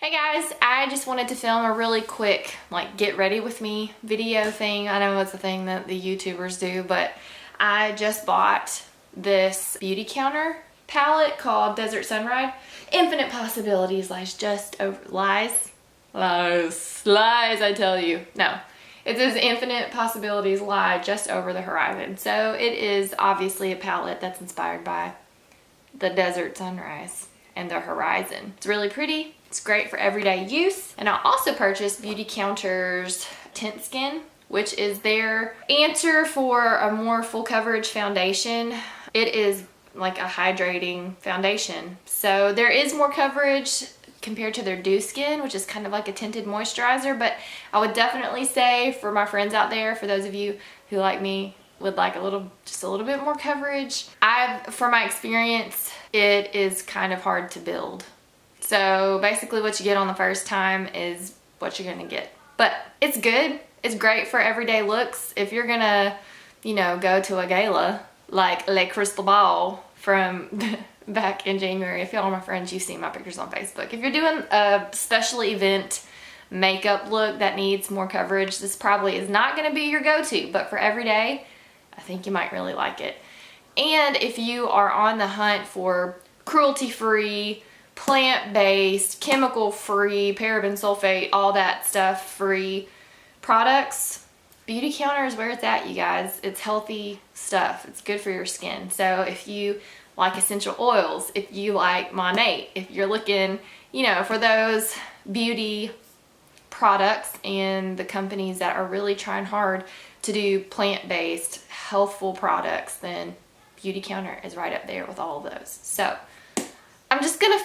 Hey guys, I just wanted to film a really quick like get ready with me video thing. I know it's a thing that the YouTubers do, but I just bought this Beautycounter palette called Desert Sunrise. Infinite possibilities lies just over lies, I tell you. No, it says infinite possibilities lie just over the horizon. So it is obviously a palette that's inspired by the desert sunrise and the horizon. It's really pretty. It's great for everyday use. And I also purchased Beautycounter's Tint Skin, which is their answer for a more full coverage foundation. It is like a hydrating foundation. So there is more coverage compared to their Dew Skin, which is kind of like a tinted moisturizer, but I would definitely say for my friends out there, for those of you who like me, would like just a little bit more coverage. From my experience, it is kind of hard to build. So basically what you get on the first time is what you're gonna get. But it's good. It's great for everyday looks. If you're gonna, go to a gala like Le Crystal Ball from back in January. If y'all are my friends, you've seen my pictures on Facebook. If you're doing a special event makeup look that needs more coverage, this probably is not gonna be your go-to, but for everyday, I think you might really like it. And if you are on the hunt for cruelty-free, plant-based, chemical-free, paraben, sulfate, all that stuff free products, Beautycounter is where it's at, you guys. It's healthy stuff. It's good for your skin. So if you like essential oils, if you like Monat, if you're looking, for those beauty products and the companies that are really trying hard to do plant-based, healthful products, then Beautycounter is right up there with all of those. So I'm just gonna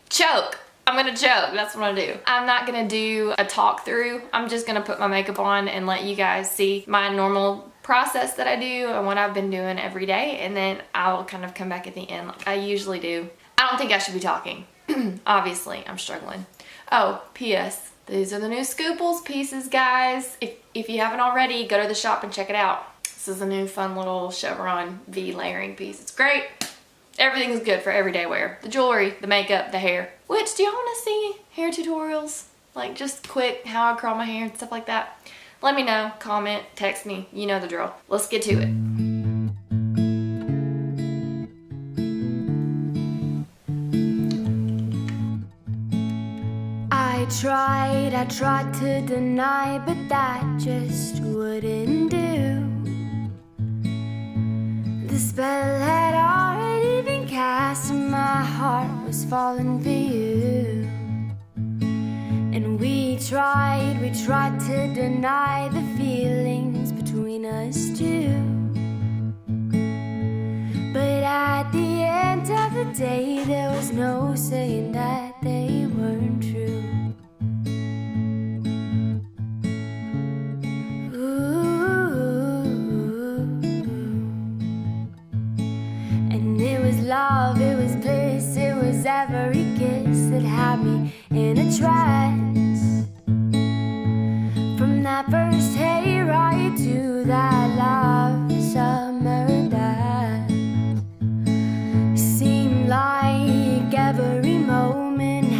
choke. I'm gonna choke. That's what I'm gonna do. I'm not gonna do a talk through. I'm just gonna put my makeup on and let you guys see my normal process that I do and what I've been doing every day, and then I'll kind of come back at the end like I usually do. I don't think I should be talking. Obviously, I'm struggling. Oh, P.S. These are the new Scooples pieces, guys. If you haven't already, go to the shop and check it out. This is a new fun little chevron V layering piece. It's great. Everything's good for everyday wear. The jewelry, the makeup, the hair. Which, do y'all want to see hair tutorials? Like just quick how I curl my hair and stuff like that? Let me know, comment, text me. You know the drill. Let's get to it. I tried to deny, but that just wouldn't do. The spell had already been cast and my heart was falling for you. And we tried to deny the feelings between us two. But at the end of the day, there was no saying that they weren't true. Love, it was bliss, it was every kiss that had me in a trance. From that first hayride to that love summer dance, seemed like every moment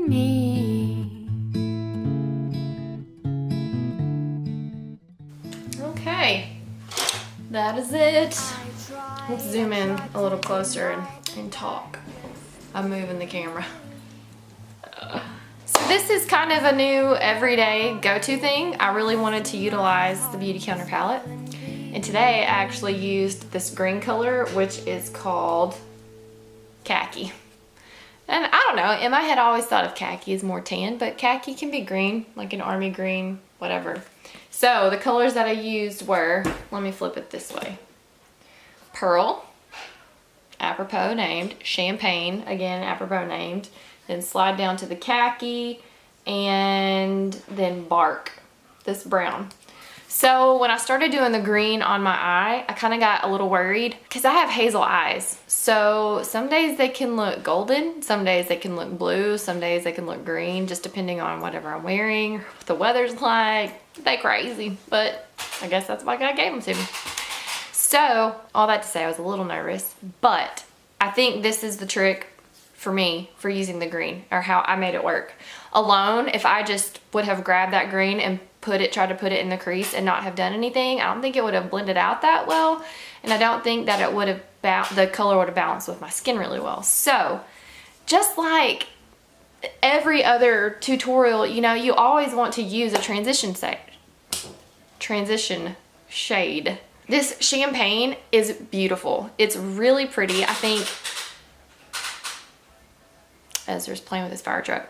me. Okay, that is it. Let's zoom in a little closer and talk. I'm moving the camera. So this is kind of a new everyday go-to thing. I really wanted to utilize the Beautycounter palette. And today I actually used this green color, which is called khaki. And I don't know, in my head I always thought of khaki as more tan, but khaki can be green, like an army green, whatever. So the colors that I used were, let me flip it this way. Pearl, apropos named, champagne, again apropos named, then slide down to the khaki, and then bark, this brown. So when I started doing the green on my eye, I kind of got a little worried because I have hazel eyes. So some days they can look golden, some days they can look blue, some days they can look green, just depending on whatever I'm wearing, what the weather's like. They crazy, but I guess that's why God gave them to me. So all that to say, I was a little nervous, but I think this is the trick for me for using the green, or how I made it work. Alone, if I just would have grabbed that green and tried to put it in the crease and not have done anything, I don't think it would have blended out that well, and I don't think that it would have the color would have balanced with my skin really well. So just like every other tutorial, you know, you always want to use a transition shade. This champagne is beautiful. It's really pretty. I think Ezra's playing with his fire truck.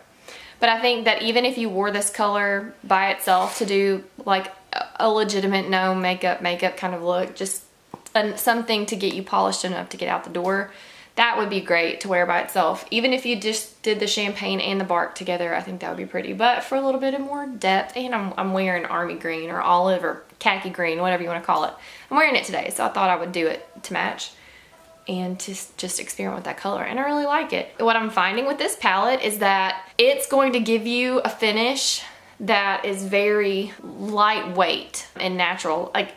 But I think that even if you wore this color by itself to do like a legitimate no makeup kind of look, just something to get you polished enough to get out the door, that would be great to wear by itself. Even if you just did the champagne and the bark together, I think that would be pretty. But for a little bit of more depth, and I'm wearing army green or olive or khaki green, whatever you want to call it. I'm wearing it today, so I thought I would do it to match and to just experiment with that color, and I really like it. What I'm finding with this palette is that it's going to give you a finish that is very lightweight and natural. Like,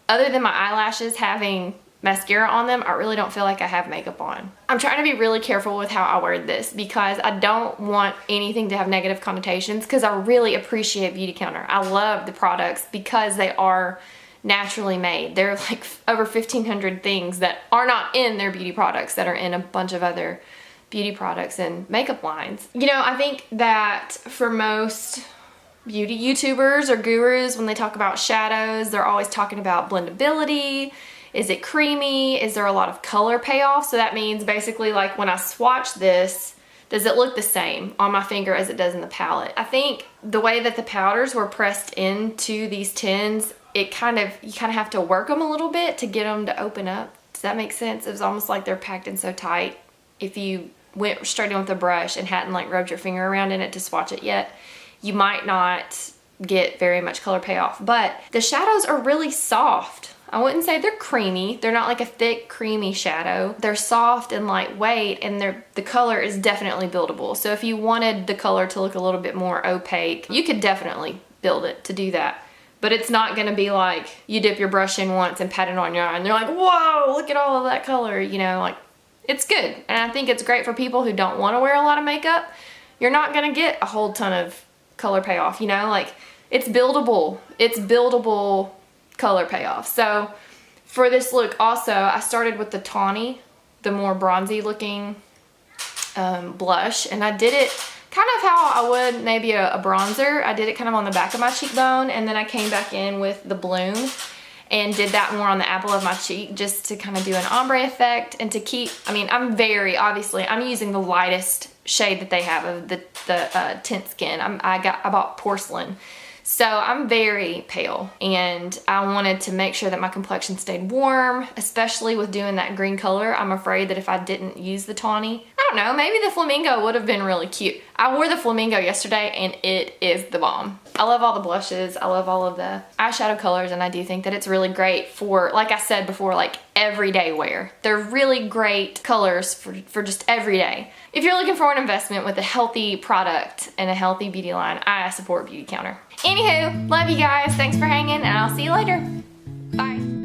other than my eyelashes having mascara on them, I really don't feel like I have makeup on. I'm trying to be really careful with how I word this because I don't want anything to have negative connotations, because I really appreciate Beautycounter. I love the products because they are naturally made. There are like over 1,500 things that are not in their beauty products that are in a bunch of other beauty products and makeup lines. You know, I think that for most beauty YouTubers or gurus, when they talk about shadows, they're always talking about blendability. Is it creamy? Is there a lot of color payoff? So that means basically, like, when I swatch this, does it look the same on my finger as it does in the palette? I think the way that the powders were pressed into these tins, you kind of have to work them a little bit to get them to open up. Does that make sense? It was almost like they're packed in so tight. If you went straight in with a brush and hadn't like rubbed your finger around in it to swatch it yet, you might not get very much color payoff. But the shadows are really soft. I wouldn't say they're creamy. They're not like a thick, creamy shadow. They're soft and lightweight, and the color is definitely buildable. So if you wanted the color to look a little bit more opaque, you could definitely build it to do that. But it's not gonna be like you dip your brush in once and pat it on your eye and they're like, whoa, look at all of that color, you know, like, it's good. And I think it's great for people who don't wanna wear a lot of makeup. You're not gonna get a whole ton of color payoff, you know, like, it's buildable. It's buildable color payoff. So for this look also, I started with the tawny, the more bronzy looking blush, and I did it kind of how I would maybe a bronzer. I did it kind of on the back of my cheekbone, and then I came back in with the bloom and did that more on the apple of my cheek, just to kind of do an ombre effect and to keep, I mean, I'm using the lightest shade that they have of the tint skin. I bought Porcelain. So I'm very pale, and I wanted to make sure that my complexion stayed warm, especially with doing that green color. I'm afraid that if I didn't use the tawny, I don't know, maybe the flamingo would have been really cute. I wore the flamingo yesterday and it is the bomb. I love all the blushes. I love all of the eyeshadow colors, and I do think that it's really great for, like I said before, like everyday wear. They're really great colors for just every day. If you're looking for an investment with a healthy product and a healthy beauty line, I support Beautycounter. Anywho, love you guys. Thanks for hanging, and I'll see you later. Bye.